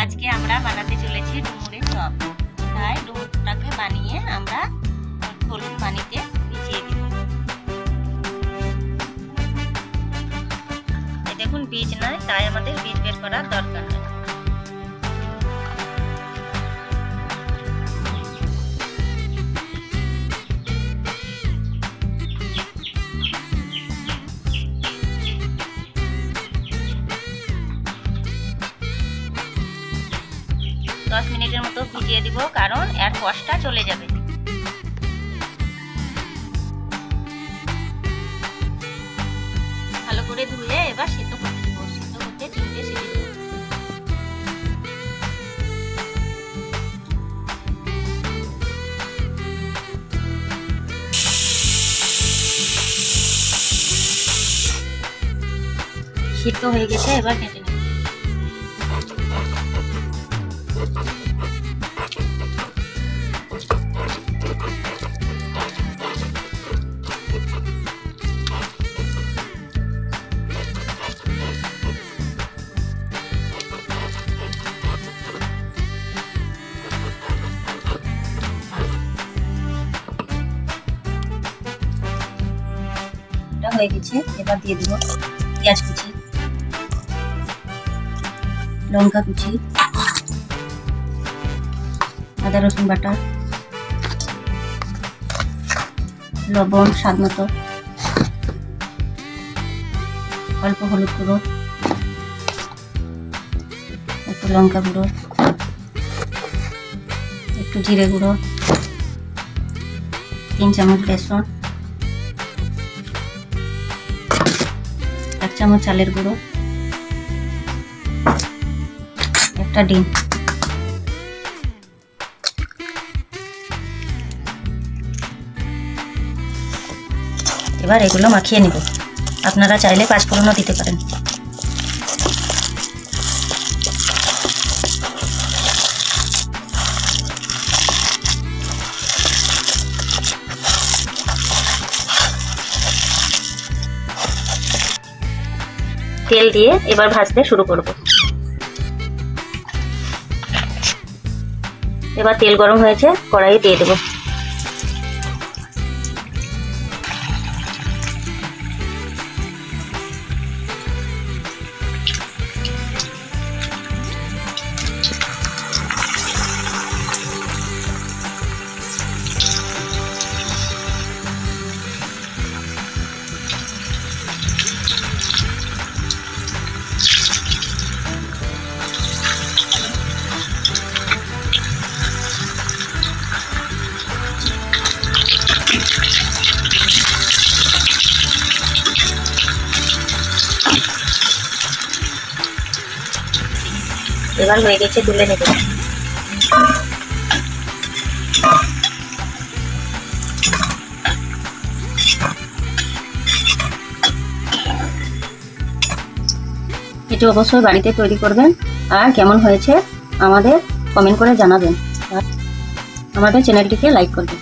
আজকে আমরা বানাতে চলেছি ডুমুরের চপ। তাই ডুমুরটাকে বানিয়ে আমরা হলুদ পানিতে ভিজিয়ে দিব। দেখুন বীজ নাই, তাই আমাদের বীজ বের করার দরকার নেই। দশ মিনিটের মতো ভিজিয়ে দিব, কারণ এর কষটা চলে যাবে। ভালো করে ধুয়ে এবার সিদ্ধ করতে দিব। সিদ্ধ করতে 3টে সিটি দিব। সিদ্ধ হয়ে গেছে, এবার কেটে নেব। হয়ে গেছে, এবার দিয়ে দিব পেঁয়াজ কুচি, লঙ্কা কুচি, আদা রসুন বাটা, লবণ স্বাদ মতো, অল্প হলুদ গুঁড়ো, একটু লঙ্কা গুঁড়ো, একটু জিরে গুঁড়ো, 3 চামচ বেসন, 1 চামচ চালের গুঁড়ো, একটা ডিম। এবার এগুলো মাখিয়ে নিব। আপনারা চাইলে 5 ফোড়নও দিতে পারেন। তেল দিয়ে এবার ভাজতে শুরু করব। এবার তেল গরম হয়েছে, কড়াইয়ে দিয়ে দেব। এবার হয়ে গেছে, তুলে নেব। এটি অবশ্যই বাড়িতে তৈরি করবেন, আর কেমন হয়েছে আমাদের কমেন্ট করে জানাবেন। আর আমাদের চ্যানেলটিকে লাইক করবেন।